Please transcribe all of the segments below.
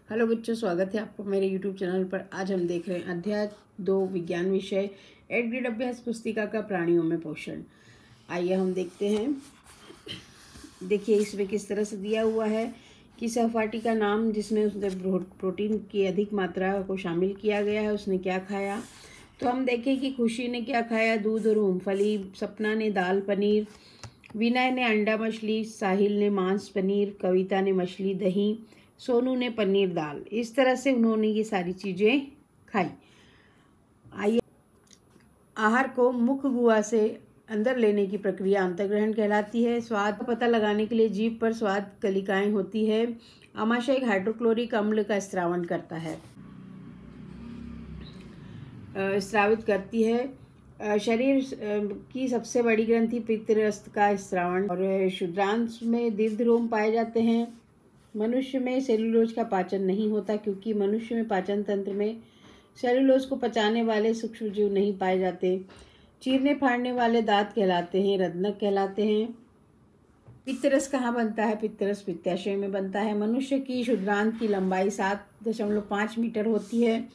Hello बच्चों, स्वागत है आपको मेरे YouTube चैनल पर। आज हम देख रहे हैं अध्याय 2 विज्ञान विषय 8 ग्रेड अभ्यास पुस्तिका का प्राणियों में पोषण। आइए हम देखते हैं। देखिए इसमें किस तरह से दिया हुआ है कि सहपाठी का नाम जिसमें उसने प्रोटीन की अधिक मात्रा को शामिल किया गया है, उसने क्या खाया। तो हम देखें कि खुशी ने क्या खाया, दूध और मूंगफली। सपना ने दाल पनीर, विनय ने अंडा मछली, साहिल ने मांस पनीर, कविता ने मछली दही, सोनू ने पनीर दाल। इस तरह से उन्होंने ये सारी चीज़ें खाई। आइए, आहार को मुख गुहा से अंदर लेने की प्रक्रिया अंतर्ग्रहण कहलाती है। स्वाद का पता लगाने के लिए जीभ पर स्वाद कलिकाएं होती है। आमाशय एक हाइड्रोक्लोरिक अम्ल का स्रावन करता है, स्रावित करती है। शरीर की सबसे बड़ी ग्रंथि पित्तरस का स्रावन, और क्षुद्रांश में दीर्घरोम पाए जाते हैं। मनुष्य में सेलुलोज का पाचन नहीं होता क्योंकि मनुष्य में पाचन तंत्र में सेलुलोज को पचाने वाले सूक्ष्मजीव नहीं पाए जाते। चीरने फाड़ने वाले दांत कहलाते हैं, रत्नक कहलाते हैं। पित्तरस कहाँ बनता है? पित्तरस पित्ताशय में बनता है। मनुष्य की क्षुद्रांत की लंबाई 7.5 मीटर होती है।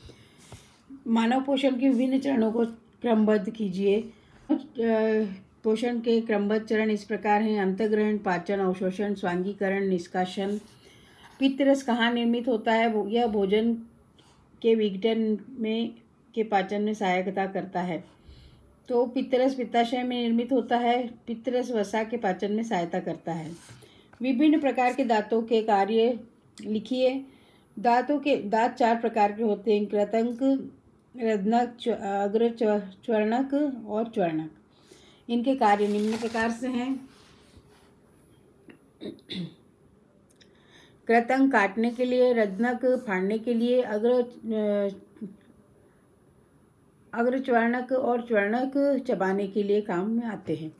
मानव पोषण के विभिन्न चरणों को क्रमबद्ध कीजिए। पोषण के क्रमबद्ध चरण इस प्रकार हैं: अंतर्ग्रहण, पाचन, अवशोषण, स्वांगीकरण, निष्कासन। पित्तरस कहाँ निर्मित होता है? यह भोजन के विघटन में के पाचन में सहायता करता है। तो पित्तरस पित्ताशय में निर्मित होता है। पित्तरस वसा के पाचन में सहायता करता है। विभिन्न प्रकार के दांतों के कार्य लिखिए। दांत 4 प्रकार के होते हैं: कृतंक, रत्नक, अग्रच्वर्णक और च्वर्णक। इनके कार्य निम्न प्रकार से हैं। कृतंक काटने के लिए, रत्नक फाड़ने के लिए, अग्रच्वर्णक और च्वर्णक चबाने के लिए काम में आते हैं।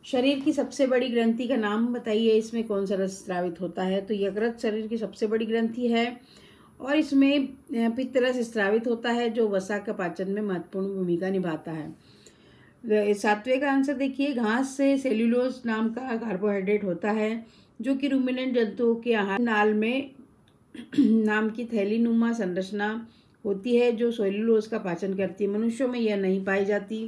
शरीर की सबसे बड़ी ग्रंथि का नाम बताइए, इसमें कौन सा रस स्रावित होता है? तो यकृत शरीर की सबसे बड़ी ग्रंथि है और इसमें पित्तरस स्रावित होता है जो वसा का पाचन में महत्वपूर्ण भूमिका निभाता है। 7वें का आंसर देखिए। घास से सेल्यूलोज नाम का कार्बोहाइड्रेट होता है जो कि रूमिनेंट जंतुओं के आहार नाल में नाम की थैली नुमा संरचना होती है जो सेल्यूलोज का पाचन करती है। मनुष्यों में यह नहीं पाई जाती।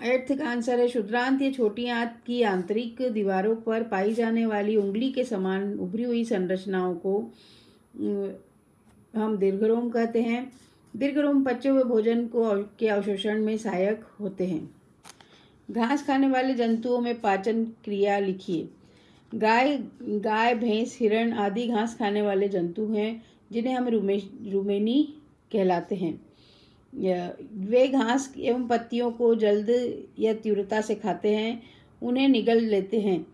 8th का आंसर है क्षुद्रांत। ये छोटी आंत की आंतरिक दीवारों पर पाई जाने वाली उंगली के समान उभरी हुई संरचनाओं को हम दीर्घरोम कहते हैं। दीर्घरोम पचे हुए भोजन के अवशोषण में सहायक होते हैं। घास खाने वाले जंतुओं में पाचन क्रिया लिखिए। गाय, भैंस, हिरण आदि घास खाने वाले जंतु हैं जिन्हें हम रुमेनी कहलाते हैं। वे घास एवं पत्तियों को जल्द या तीव्रता से खाते हैं, उन्हें निगल लेते हैं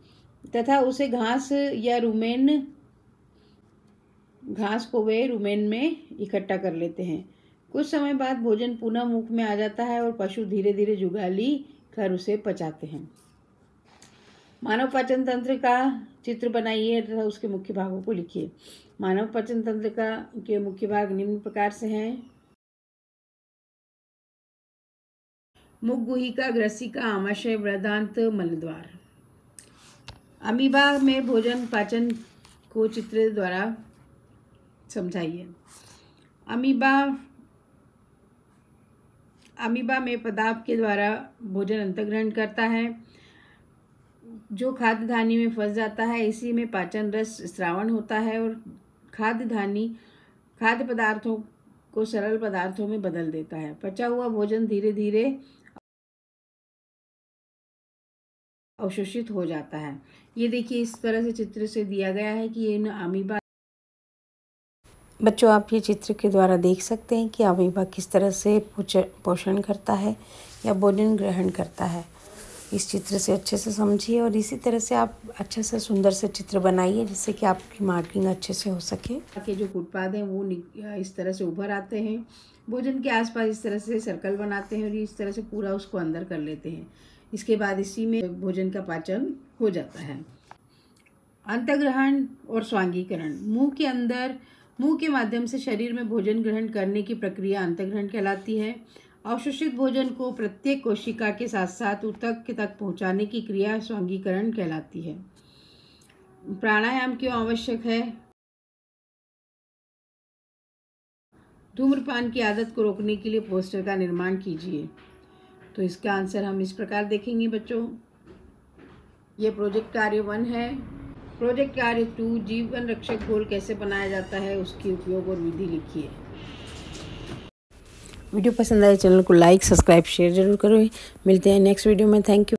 तथा उसे घास को वे रुमेन में इकट्ठा कर लेते हैं। कुछ समय बाद भोजन पुनः मुख में आ जाता है और पशु धीरे धीरे जुगाली कर उसे पचाते हैं। मानव पाचन तंत्र का चित्र बनाइए तथा उसके मुख्य भागों को लिखिए। मानव पाचन तंत्र के मुख्य भाग निम्न प्रकार से हैं: मुख गुहिका, ग्रसिका, आमाशय, बृहदांत, मलद्वार। अमीबा में भोजन पाचन को चित्र द्वारा समझाइए। अमीबा में पदार्थ के द्वारा भोजन अंतर्ग्रहण करता है जो खाद्य धानी में फंस जाता है। इसी में पाचन रस स्रावन होता है और खाद्य पदार्थों को सरल पदार्थों में बदल देता है। पचा हुआ भोजन धीरे धीरे अवशोषित हो जाता है। ये देखिए इस तरह से चित्र से दिया गया है कि ये अमीबा। बच्चों, आप ये चित्र के द्वारा देख सकते हैं कि अमीबा किस तरह से पोषण करता है या भोजन ग्रहण करता है। इस चित्र से अच्छे से समझिए और इसी तरह से आप अच्छे से सुंदर से चित्र बनाइए जिससे कि आपकी मार्किंग अच्छे से हो सके। के जो उत्पाद हैं वो इस तरह से उभर आते हैं। भोजन के आसपास इस तरह से सर्कल बनाते हैं और इस तरह से पूरा उसको अंदर कर लेते हैं। इसके बाद इसी में भोजन का पाचन हो जाता है। अंतर्ग्रहण और स्वांगीकरण। मुंह के माध्यम से शरीर में भोजन ग्रहण करने की प्रक्रिया अंतर्ग्रहण कहलाती है। अवशोषित भोजन को प्रत्येक कोशिका के साथ साथ ऊतक तक पहुंचाने की क्रिया स्वांगीकरण कहलाती है। प्राणायाम क्यों आवश्यक है? धूम्रपान की आदत को रोकने के लिए पोस्टर का निर्माण कीजिए। तो इसका आंसर हम इस प्रकार देखेंगे बच्चों। ये प्रोजेक्ट कार्य 1 है। प्रोजेक्ट कार्य 2, जीवन रक्षक घोल कैसे बनाया जाता है, उसकी उपयोग और विधि लिखिए। वीडियो पसंद आए चैनल को लाइक, सब्सक्राइब, शेयर जरूर करो। मिलते हैं नेक्स्ट वीडियो में। Thank you.